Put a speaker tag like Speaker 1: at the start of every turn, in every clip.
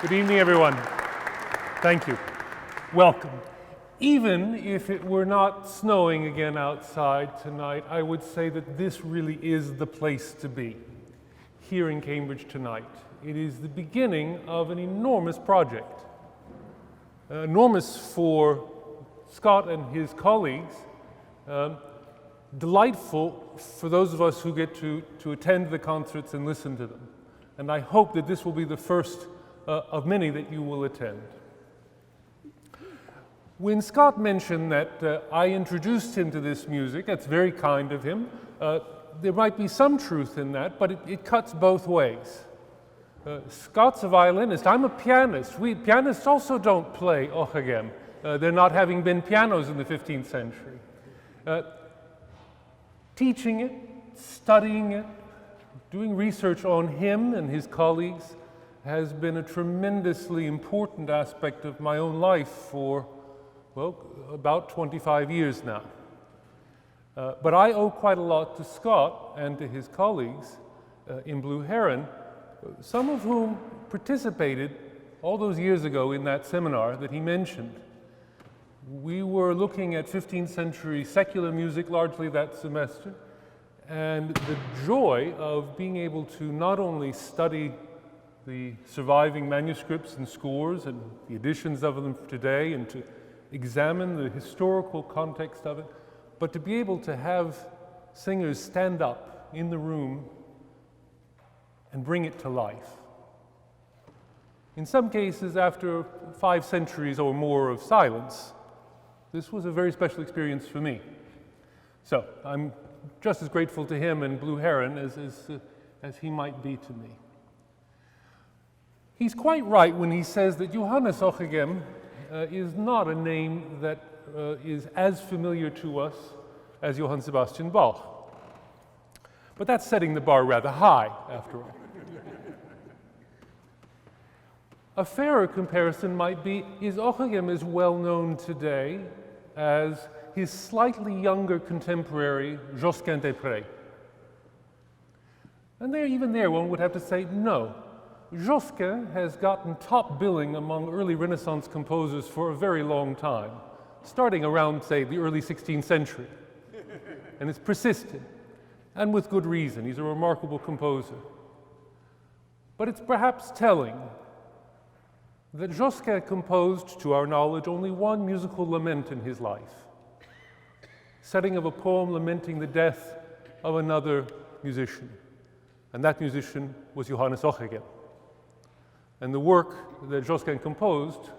Speaker 1: Good evening, everyone. Thank you. Welcome. Even if it were not snowing again outside tonight, I would say that this really is the place to be, here in Cambridge tonight. It is the beginning of an enormous project. Enormous for Scott and his colleagues, delightful for those of us who get to attend the concerts and listen to them. And I hope that this will be the first of many that you will attend. When Scott mentioned that I introduced him to this music, that's very kind of him. There might be some truth in that, but it cuts both ways. Scott's a violinist, I'm a pianist. Pianists also don't play Ockeghem. There not having been pianos in the 15th century. Teaching it, studying it, doing research on him and his colleagues has been a tremendously important aspect of my own life for, well, about 25 years now. But I owe quite a lot to Scott and to his colleagues in Blue Heron, some of whom participated all those years ago in that seminar that he mentioned. We were looking at 15th century secular music largely that semester, and the joy of being able to not only study the surviving manuscripts and scores and the editions of them today and to examine the historical context of it, but to be able to have singers stand up in the room and bring it to life. In some cases, after 5 centuries or more of silence, this was a very special experience for me. So I'm just as grateful to him and Blue Heron as he might be to me. He's quite right when he says that Johannes Ockeghem is not a name that is as familiar to us as Johann Sebastian Bach. But that's setting the bar rather high, after all. A fairer comparison might be, is Ockeghem as well known today as his slightly younger contemporary, Josquin des Prés? And even there, one would have to say no. Josquin has gotten top billing among early Renaissance composers for a very long time, starting around, say, the early 16th century. And it's persisted, and with good reason. He's a remarkable composer. But it's perhaps telling that Josquin composed, to our knowledge, only one musical lament in his life, setting of a poem lamenting the death of another musician. And that musician was Johannes Ockeghem. And the work that Josquin composed,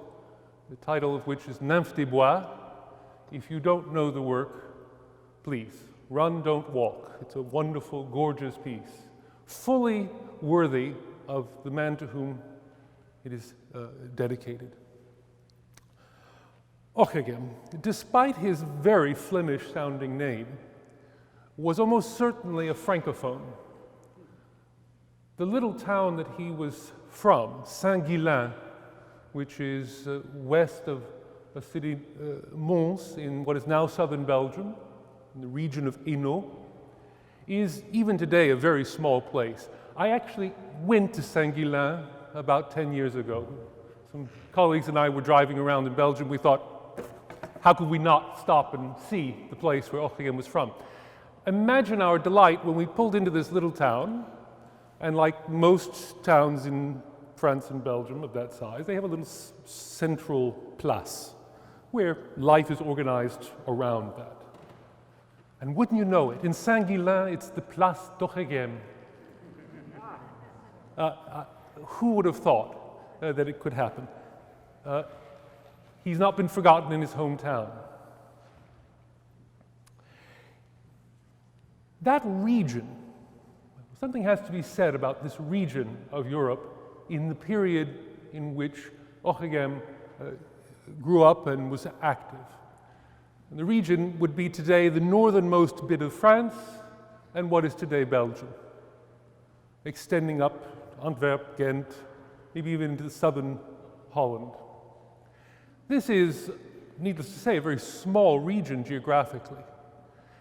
Speaker 1: the title of which is Nymphe des Bois, if you don't know the work, please, run, don't walk. It's a wonderful, gorgeous piece, fully worthy of the man to whom it is dedicated. Ockeghem, despite his very Flemish-sounding name, was almost certainly a francophone. The little town that he was from, Saint-Guillain, which is west of a city, Mons, in what is now southern Belgium, in the region of Hainaut, is even today a very small place. I actually went to Saint-Guillain about 10 years ago. Some colleagues and I were driving around in Belgium. We thought, how could we not stop and see the place where Ockeghem was from? Imagine our delight when we pulled into this little town, and like most towns in France and Belgium of that size, they have a little central place where life is organized around that. And wouldn't you know it, in Saint-Guillain, it's the Place d'Ockeghem. Who would have thought that it could happen? He's not been forgotten in his hometown. That region, something has to be said about this region of Europe in the period in which Ockeghem grew up and was active. And the region would be today the northernmost bit of France and what is today Belgium, extending up Antwerp, Ghent, maybe even into southern Holland. This is, needless to say, a very small region geographically.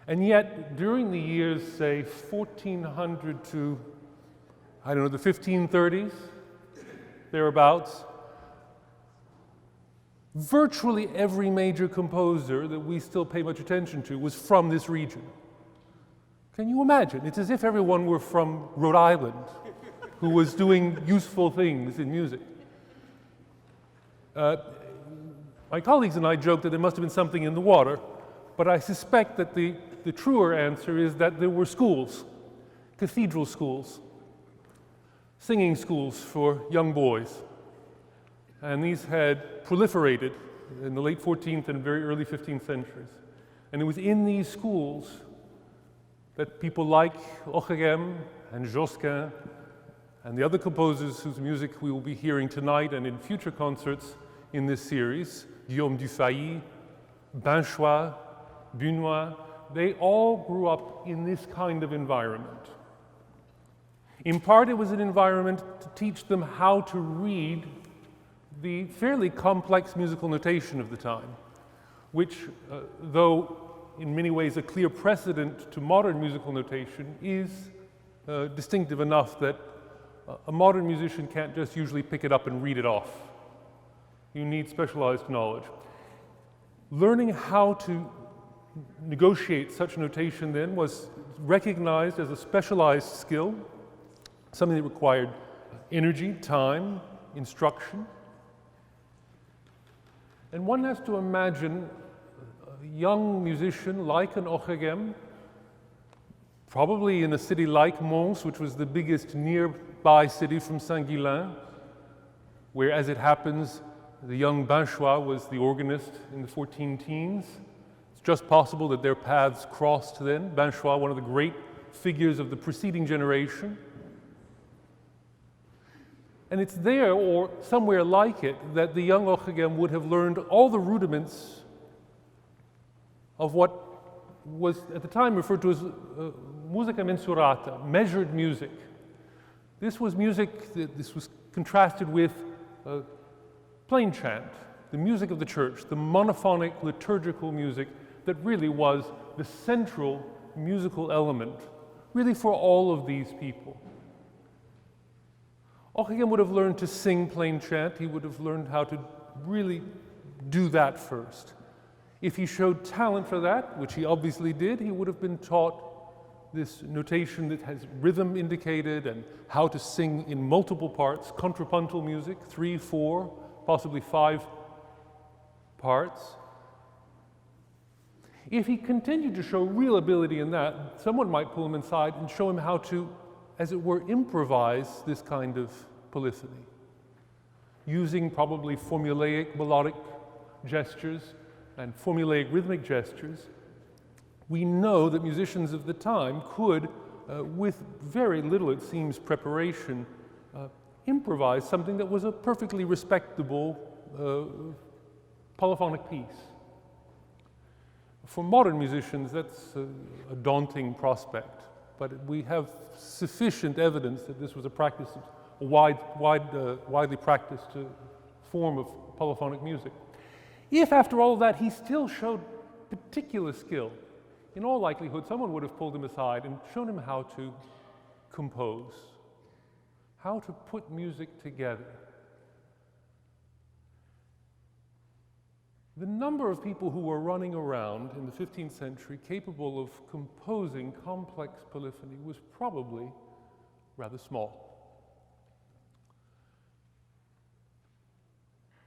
Speaker 1: And yet, during the years, say, 1400 to, I don't know, the 1530s, thereabouts, Virtually every major composer that we still pay much attention to was from this region. Can you imagine? It's as if everyone were from Rhode Island who was doing useful things in music. My colleagues and I joked that there must have been something in the water, but I suspect that the truer answer is that there were schools, cathedral schools, singing schools for young boys. And these had proliferated in the late 14th and very early 15th centuries. And it was in these schools that people like Ockeghem and Josquin and the other composers whose music we will be hearing tonight and in future concerts in this series, Guillaume Dufay, Binchois, Binchois, they all grew up in this kind of environment. In part, it was an environment to teach them how to read the fairly complex musical notation of the time, which, though in many ways a clear precedent to modern musical notation, is distinctive enough that a modern musician can't just usually pick it up and read it off. You need specialized knowledge. Learning how to negotiate such notation then was recognized as a specialized skill, something that required energy, time, instruction. And one has to imagine a young musician like an Ockeghem, probably in a city like Mons, which was the biggest nearby city from Saint-Guilain, where, as it happens, the young Binchois was the organist in the 14 teens. It's just possible that their paths crossed then. Binchois, one of the great figures of the preceding generation. And it's there, or somewhere like it, that the young Ockeghem would have learned all the rudiments of what was at the time referred to as musica mensurata, measured music. This was music, this was contrasted with plain chant, the music of the church, the monophonic liturgical music that really was the central musical element, really for all of these people. Ockeghem would have learned to sing plain chant. He would have learned how to really do that first. If he showed talent for that, which he obviously did, he would have been taught this notation that has rhythm indicated and how to sing in multiple parts, contrapuntal music, 3, 4, possibly 5 parts. If he continued to show real ability in that, someone might pull him inside and show him how to, as it were, improvise this kind of polyphony, using probably formulaic melodic gestures and formulaic rhythmic gestures. We know that musicians of the time could, with very little, it seems, preparation, improvise something that was a perfectly respectable polyphonic piece. For modern musicians, that's a daunting prospect, but we have sufficient evidence that this was a practice, a widely practiced form of polyphonic music. If, after all of that, he still showed particular skill, in all likelihood, someone would have pulled him aside and shown him how to compose, how to put music together. The number of people who were running around in the 15th century capable of composing complex polyphony was probably rather small.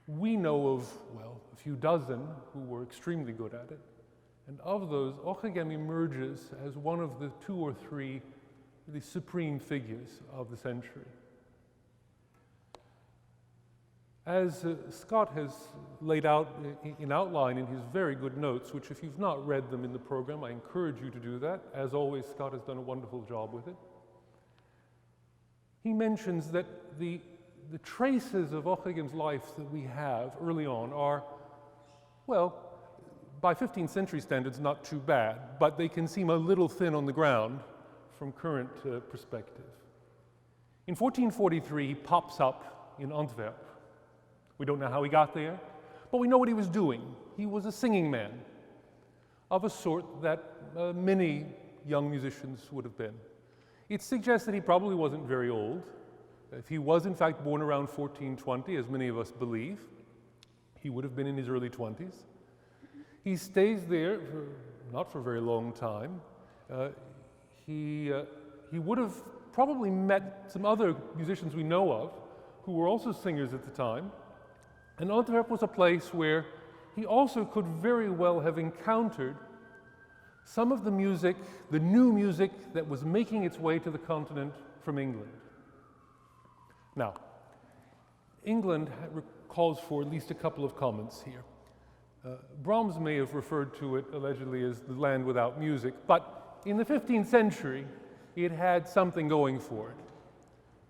Speaker 1: We know of, well, a few dozen who were extremely good at it, and of those, Ockeghem emerges as one of the 2 or 3 really supreme figures of the century. As Scott has laid out in outline in his very good notes, which if you've not read them in the program, I encourage you to do that. As always, Scott has done a wonderful job with it. He mentions that the traces of Ockeghem's life that we have early on are, well, by 15th century standards, not too bad, but they can seem a little thin on the ground from current perspective. In 1443, he pops up in Antwerp. We don't know how he got there, but we know what he was doing. He was a singing man of a sort that many young musicians would have been. It suggests that he probably wasn't very old. If he was in fact born around 1420, as many of us believe, He would have been in his early 20s. He stays there, not for a very long time. He would have probably met some other musicians we know of who were also singers at the time. And Antwerp was a place where he also could very well have encountered some of the music, the new music that was making its way to the continent from England. Now, England calls for at least a couple of comments here. Brahms may have referred to it allegedly as the land without music, but in the 15th century, it had something going for it.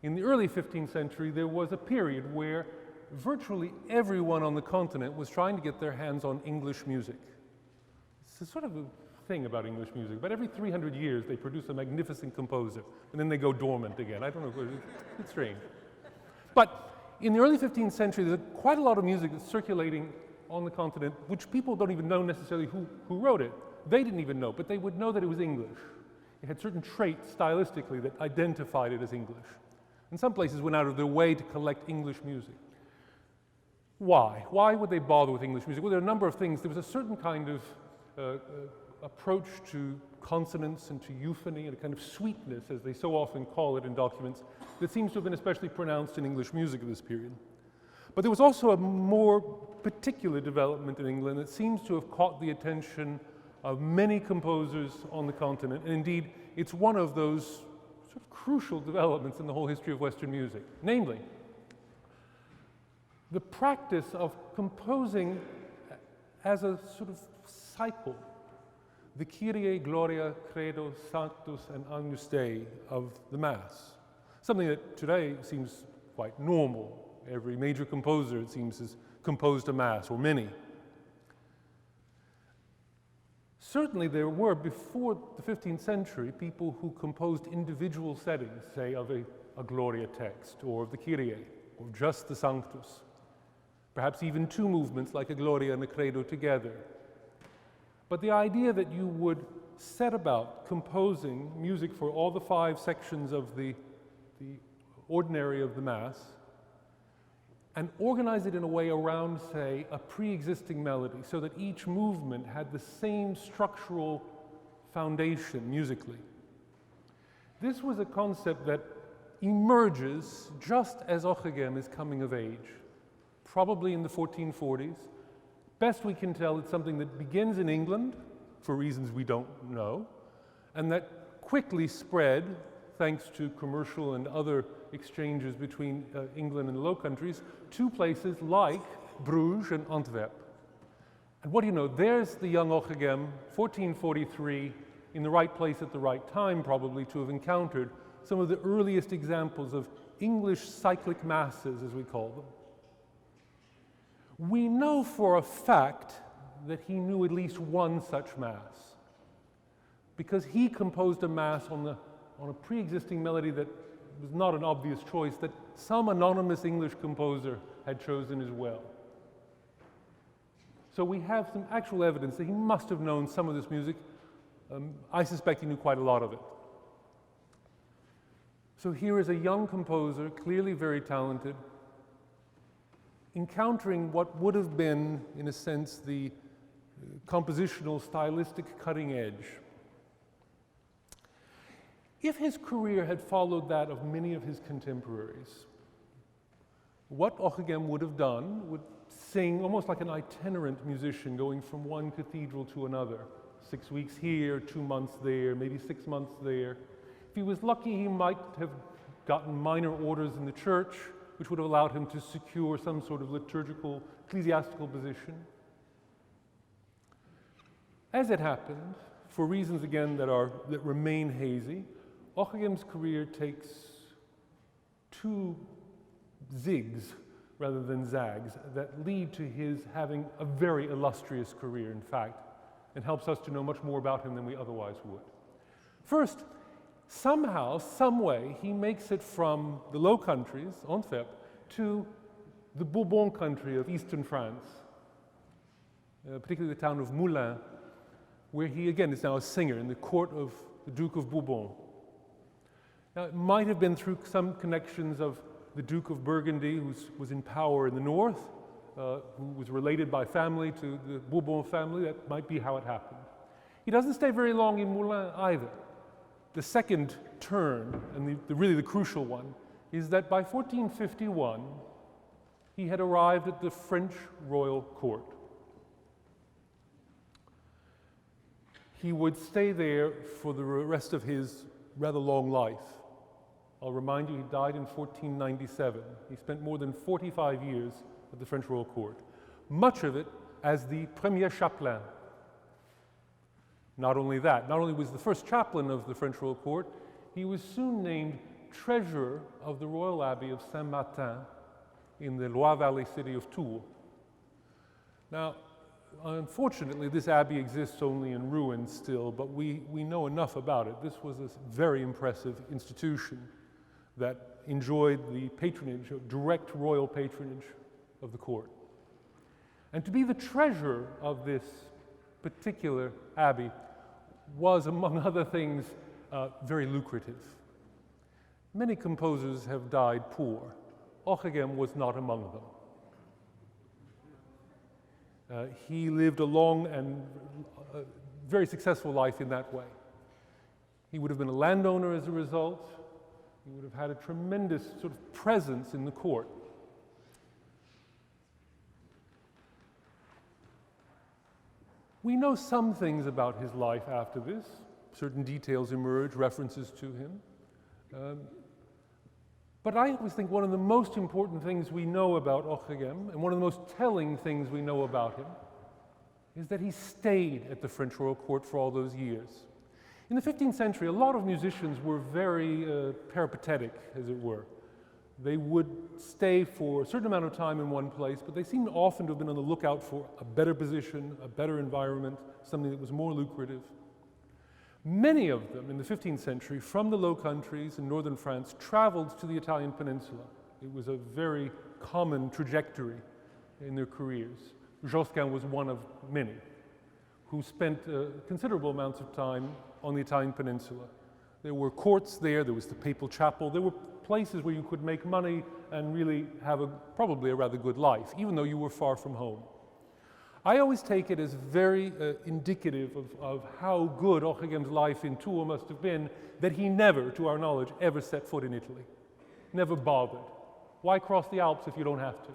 Speaker 1: In the early 15th century, there was a period where virtually everyone on the continent was trying to get their hands on English music. It's a sort of a thing about English music. But every 300 years, they produce a magnificent composer, and then they go dormant again. I don't know, it's strange. But in the early 15th century, there's quite a lot of music that's circulating on the continent, which people don't even know necessarily who wrote it. They didn't even know, but they would know that it was English. It had certain traits stylistically that identified it as English. And some places went out of their way to collect English music. Why? Why would they bother with English music? Well, there are a number of things. There was a certain kind of approach to consonance and to euphony and a kind of sweetness, as they so often call it in documents, that seems to have been especially pronounced in English music of this period. But there was also a more particular development in England that seems to have caught the attention of many composers on the continent, and indeed it's one of those sort of crucial developments in the whole history of Western music, namely the practice of composing as a sort of cycle, the Kyrie, Gloria, Credo, Sanctus, and Agnus Dei of the Mass, something that today seems quite normal. Every major composer, it seems, has composed a Mass, or many. Certainly there were, before the 15th century, people who composed individual settings, say of a Gloria text, or of the Kyrie, or just the Sanctus. Perhaps even two movements, like a Gloria and a Credo together. But the idea that you would set about composing music for all the 5 sections of the ordinary of the Mass, and organize it in a way around, say, a pre-existing melody, so that each movement had the same structural foundation musically. This was a concept that emerges just as Ockeghem is coming of age, probably in the 1440s. Best we can tell, it's something that begins in England, for reasons we don't know, and that quickly spread, thanks to commercial and other exchanges between England and the Low Countries, to places like Bruges and Antwerp. And what do you know? There's the young Ockeghem, 1443, in the right place at the right time, probably, to have encountered some of the earliest examples of English cyclic masses, as we call them. We know for a fact that he knew at least one such Mass, because he composed a Mass on a pre-existing melody that was not an obvious choice, that some anonymous English composer had chosen as well. So we have some actual evidence that he must have known some of this music. I suspect he knew quite a lot of it. So here is a young composer, clearly very talented, encountering what would have been, in a sense, the compositional, stylistic cutting edge. If his career had followed that of many of his contemporaries, what Ockeghem would have done would sing almost like an itinerant musician, going from one cathedral to another. 6 weeks here, 2 months there, maybe 6 months there. If he was lucky, he might have gotten minor orders in the church, which would have allowed him to secure some sort of liturgical, ecclesiastical position. As it happened, for reasons again that remain hazy, Ockeghem's career takes 2 zigs rather than zags that lead to his having a very illustrious career, in fact, and helps us to know much more about him than we otherwise would. First, somehow, some way, he makes it from the Low Countries, Antwerp, to the Bourbon country of eastern France, particularly the town of Moulins, where he again is now a singer in the court of the Duke of Bourbon. Now, it might have been through some connections of the Duke of Burgundy, who was in power in the north, who was related by family to the Bourbon family. That might be how it happened. He doesn't stay very long in Moulins either. The second turn, and really the crucial one, is that by 1451, he had arrived at the French royal court. He would stay there for the rest of his rather long life. I'll remind you, he died in 1497. He spent more than 45 years at the French royal court, much of it as the premier chapelain. Not only that, not only was the first chaplain of the French royal court, he was soon named treasurer of the Royal Abbey of Saint-Martin in the Loire Valley city of Tours. Now, unfortunately, this abbey exists only in ruins still, but we know enough about it. This was a very impressive institution that enjoyed the patronage, direct royal patronage of the court. And to be the treasurer of this particular abbey was, among other things, very lucrative. Many composers have died poor. Ockeghem was not among them. He lived a long and very successful life in that way. He would have been a landowner as a result. He would have had a tremendous sort of presence in the court. We know some things about his life after this. Certain details emerge, references to him. But I always think one of the most important things we know about Ockeghem, and one of the most telling things we know about him, is that he stayed at the French royal court for all those years. In the 15th century, a lot of musicians were very peripatetic, as it were. They would stay for a certain amount of time in one place, but they seemed often to have been on the lookout for a better position, a better environment, something that was more lucrative. Many of them in the 15th century, from the Low Countries in northern France, traveled to the Italian peninsula. It was a very common trajectory in their careers. Josquin was one of many who spent considerable amounts of time on the Italian peninsula. There were courts there was the papal chapel, there were places where you could make money and really have probably a rather good life, even though you were far from home. I always take it as very indicative of how good Ockeghem's life in Tours must have been that he never, to our knowledge, ever set foot in Italy. Never bothered. Why cross the Alps if you don't have to?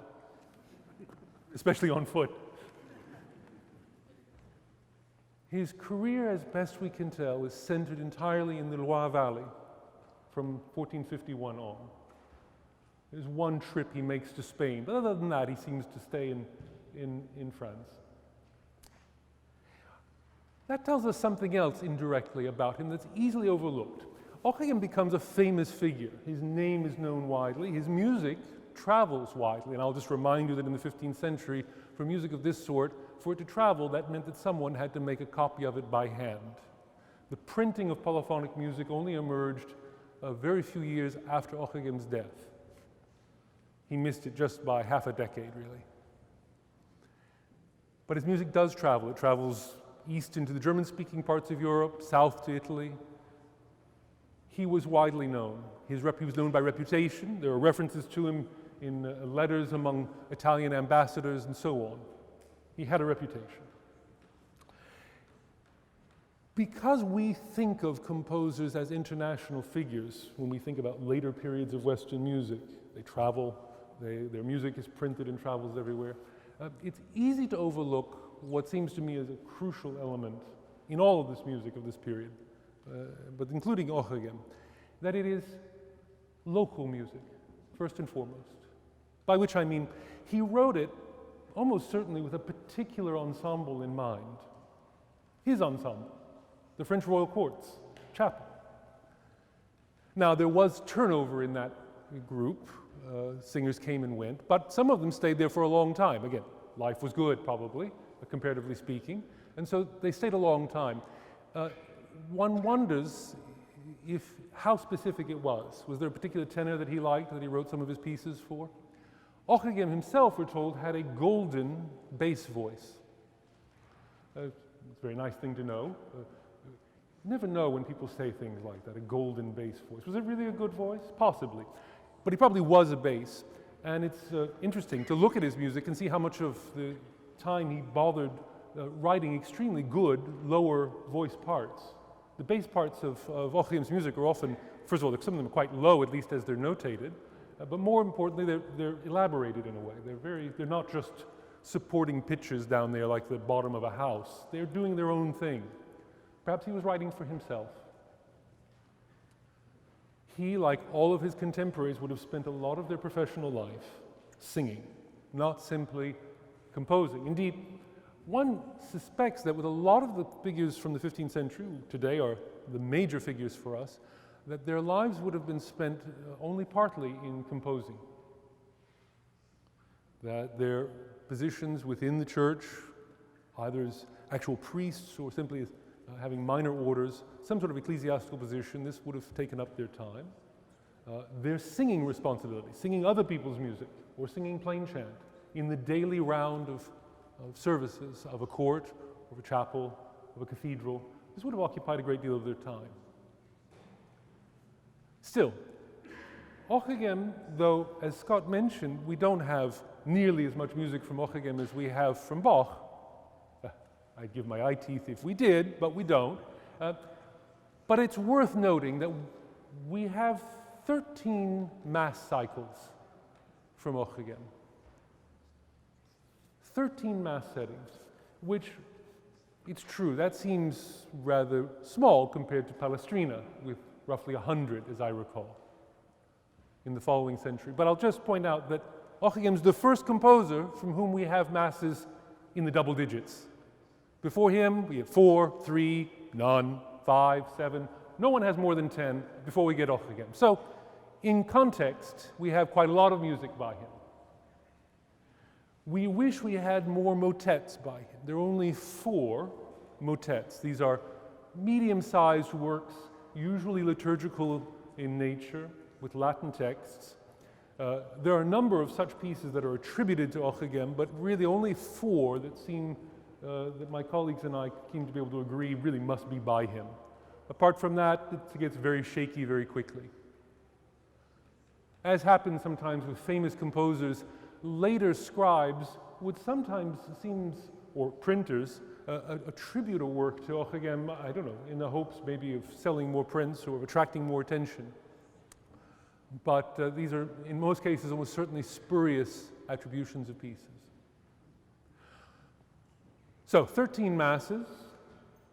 Speaker 1: Especially on foot. His career, as best we can tell, is centered entirely in the Loire Valley from 1451 on. There's one trip he makes to Spain, but other than that, he seems to stay in France. That tells us something else indirectly about him that's easily overlooked. Ockeghem becomes a famous figure. His name is known widely. His music travels widely. And I'll just remind you that in the 15th century, for music of this sort, for it to travel, that meant that someone had to make a copy of it by hand. The printing of polyphonic music only emerged a very few years after Ockeghem's death. He missed it just by half a decade, really. But his music does travel. It travels east into the German-speaking parts of Europe, south to Italy. He was widely known. He was known by reputation. There are references to him in letters among Italian ambassadors and so on. He had a reputation. Because we think of composers as international figures when we think about later periods of Western music, they travel, their music is printed and travels everywhere, it's easy to overlook what seems to me as a crucial element in all of this music of this period, but including Ockeghem, that it is local music, first and foremost. By which I mean, he wrote it almost certainly with a particular ensemble in mind. His ensemble, the French Royal Court's chapel. Now, there was turnover in that group. Singers came and went, but some of them stayed there for a long time. Again, life was good, probably, comparatively speaking, and so they stayed a long time. One wonders how specific it was. Was there a particular tenor that he liked, that he wrote some of his pieces for? Ockeghem himself, we're told, had a golden bass voice. It's a very nice thing to know. You never know when people say things like that, a golden bass voice. Was it really a good voice? Possibly. But he probably was a bass. And it's interesting to look at his music and see how much of the time he bothered writing extremely good lower voice parts. The bass parts of Ockeghem's music are often, first of all, some of them are quite low, at least as they're notated, but more importantly, they're elaborated in a way. They're not just supporting pitches down there like the bottom of a house. They're doing their own thing. Perhaps he was writing for himself. He, like all of his contemporaries, would have spent a lot of their professional life singing, not simply composing. Indeed, one suspects that with a lot of the figures from the 15th century, who today are the major figures for us, that their lives would have been spent only partly in composing. That their positions within the church, either as actual priests or simply as having minor orders, some sort of ecclesiastical position, this would have taken up their time. Their singing responsibility, singing other people's music or singing plain chant in the daily round of services of a court, of a chapel, of a cathedral, this would have occupied a great deal of their time. Still, Ockeghem, though, as Scott mentioned, we don't have nearly as much music from Ockeghem as we have from Bach. I'd give my eye teeth if we did, but we don't. But it's worth noting that we have 13 Mass cycles from Ockeghem. 13 Mass settings, which, it's true, that seems rather small compared to Palestrina, with roughly 100, as I recall, in the following century. But I'll just point out that Ockeghem's the first composer from whom we have Masses in the double digits. Before him, we have 4, 3, none, 5, 7. No one has more than 10 before we get Ockeghem. So, in context, we have quite a lot of music by him. We wish we had more motets by him. There are only 4 motets. These are medium-sized works, usually liturgical in nature, with Latin texts. There are a number of such pieces that are attributed to Ockeghem, but really only 4 that seem that my colleagues and I seem to be able to agree really must be by him. Apart from that, it gets very shaky very quickly. As happens sometimes with famous composers, later scribes would sometimes or printers, attribute a work to Ockeghem, I don't know, in the hopes maybe of selling more prints or of attracting more attention. But these are, in most cases, almost certainly spurious attributions of pieces. So, 13 Masses,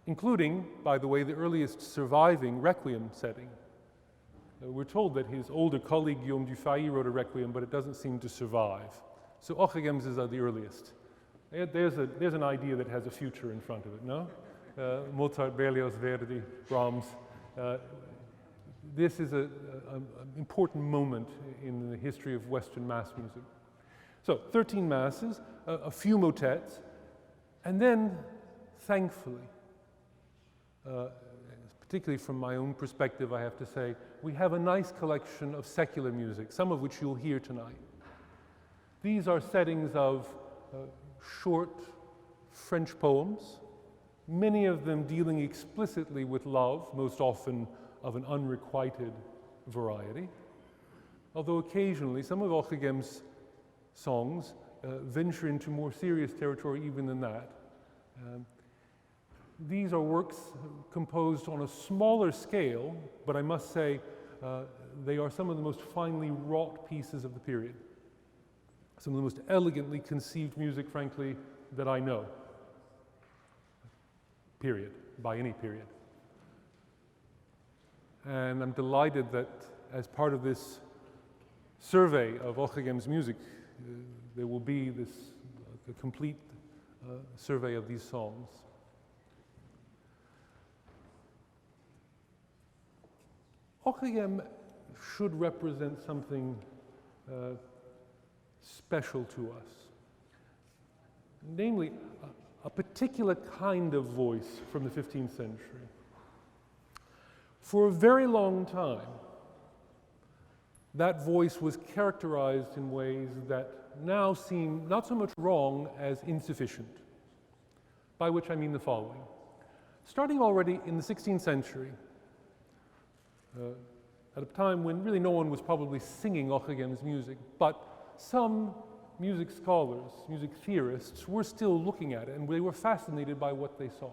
Speaker 1: including, by the way, the earliest surviving Requiem setting. We're told that his older colleague Guillaume Dufay wrote a Requiem, but it doesn't seem to survive. So Ockeghem's is the earliest. There's an idea that has a future in front of it, no? Mozart, Berlioz, Verdi, Brahms. This is an important moment in the history of Western Mass music. So, 13 Masses, a few motets, and then, thankfully, particularly from my own perspective, I have to say, we have a nice collection of secular music, some of which you'll hear tonight. These are settings of short French poems, many of them dealing explicitly with love, most often of an unrequited variety, although occasionally some of Ockeghem's songs venture into more serious territory even than that. These are works composed on a smaller scale, but I must say they are some of the most finely wrought pieces of the period. Some of the most elegantly conceived music, frankly, that I know. Period. By any period. And I'm delighted that as part of this survey of Ockeghem's music, there will be this complete survey of these songs. Ockeghem should represent something special to us, namely a particular kind of voice from the 15th century. For a very long time, that voice was characterized in ways that now seem not so much wrong as insufficient, by which I mean the following. Starting already in the 16th century, at a time when really no one was probably singing Ockeghem's music, but some music scholars, music theorists, were still looking at it, and they were fascinated by what they saw.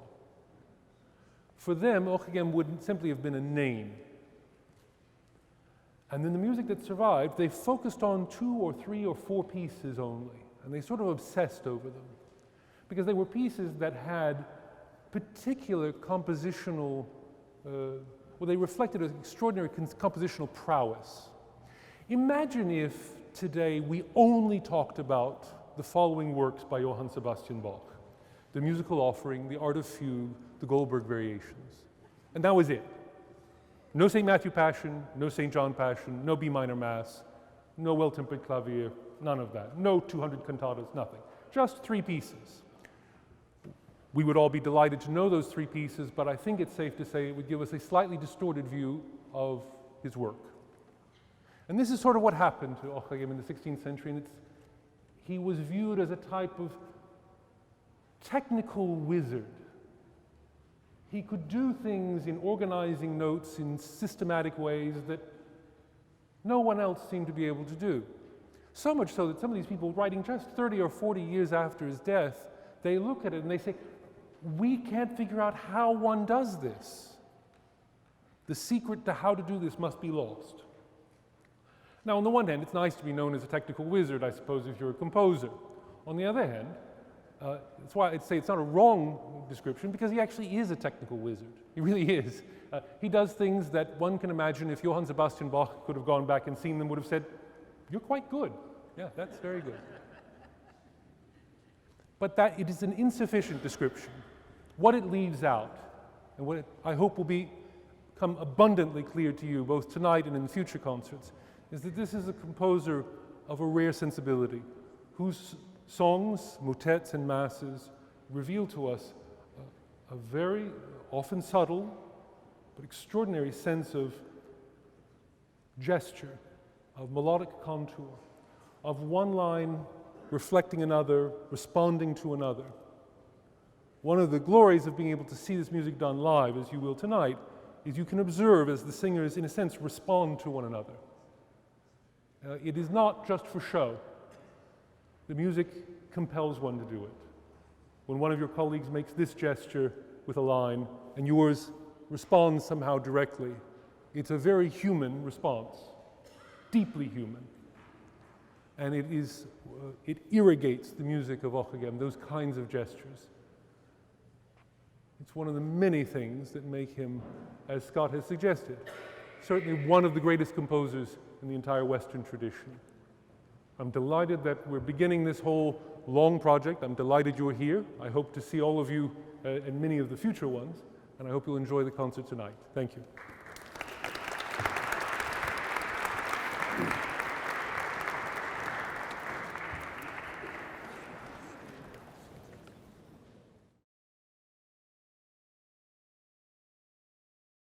Speaker 1: For them, Ockeghem would simply have been a name. And then the music that survived, they focused on 2 or 3 or 4 pieces only, and they sort of obsessed over them, because they were pieces that had particular compositional, they reflected an extraordinary compositional prowess. Imagine if today we only talked about the following works by Johann Sebastian Bach: the Musical Offering, the Art of Fugue, the Goldberg Variations. And that was it. No St. Matthew Passion, no St. John Passion, no B minor Mass, no Well-Tempered Clavier, none of that. No 200 cantatas, nothing. Just 3 pieces. We would all be delighted to know those 3 pieces, but I think it's safe to say it would give us a slightly distorted view of his work. And this is sort of what happened to Ockeghem in the 16th century, and he was viewed as a type of technical wizard. He could do things in organizing notes in systematic ways that no one else seemed to be able to do. So much so that some of these people writing just 30 or 40 years after his death, they look at it and they say, we can't figure out how one does this. The secret to how to do this must be lost. Now, on the one hand, it's nice to be known as a technical wizard, I suppose, if you're a composer. On the other hand, that's why I'd say it's not a wrong description, because he actually is a technical wizard. He really is. He does things that one can imagine if Johann Sebastian Bach could have gone back and seen them, would have said, you're quite good. Yeah, that's very good. But that it is an insufficient description. What it leaves out, and what I hope will become abundantly clear to you, both tonight and in future concerts, is that this is a composer of a rare sensibility, whose songs, motets, and masses reveal to us a very often subtle but extraordinary sense of gesture, of melodic contour, of one line reflecting another, responding to another. One of the glories of being able to see this music done live, as you will tonight, is you can observe as the singers, in a sense, respond to one another. It is not just for show. The music compels one to do it. When one of your colleagues makes this gesture with a line and yours responds somehow directly, it's a very human response, deeply human. And it irrigates the music of Ockeghem, those kinds of gestures. It's one of the many things that make him, as Scott has suggested, certainly one of the greatest composers in the entire Western tradition. I'm delighted that we're beginning this whole long project. I'm delighted you're here. I hope to see all of you and many of the future ones, and I hope you'll enjoy the concert tonight. Thank you.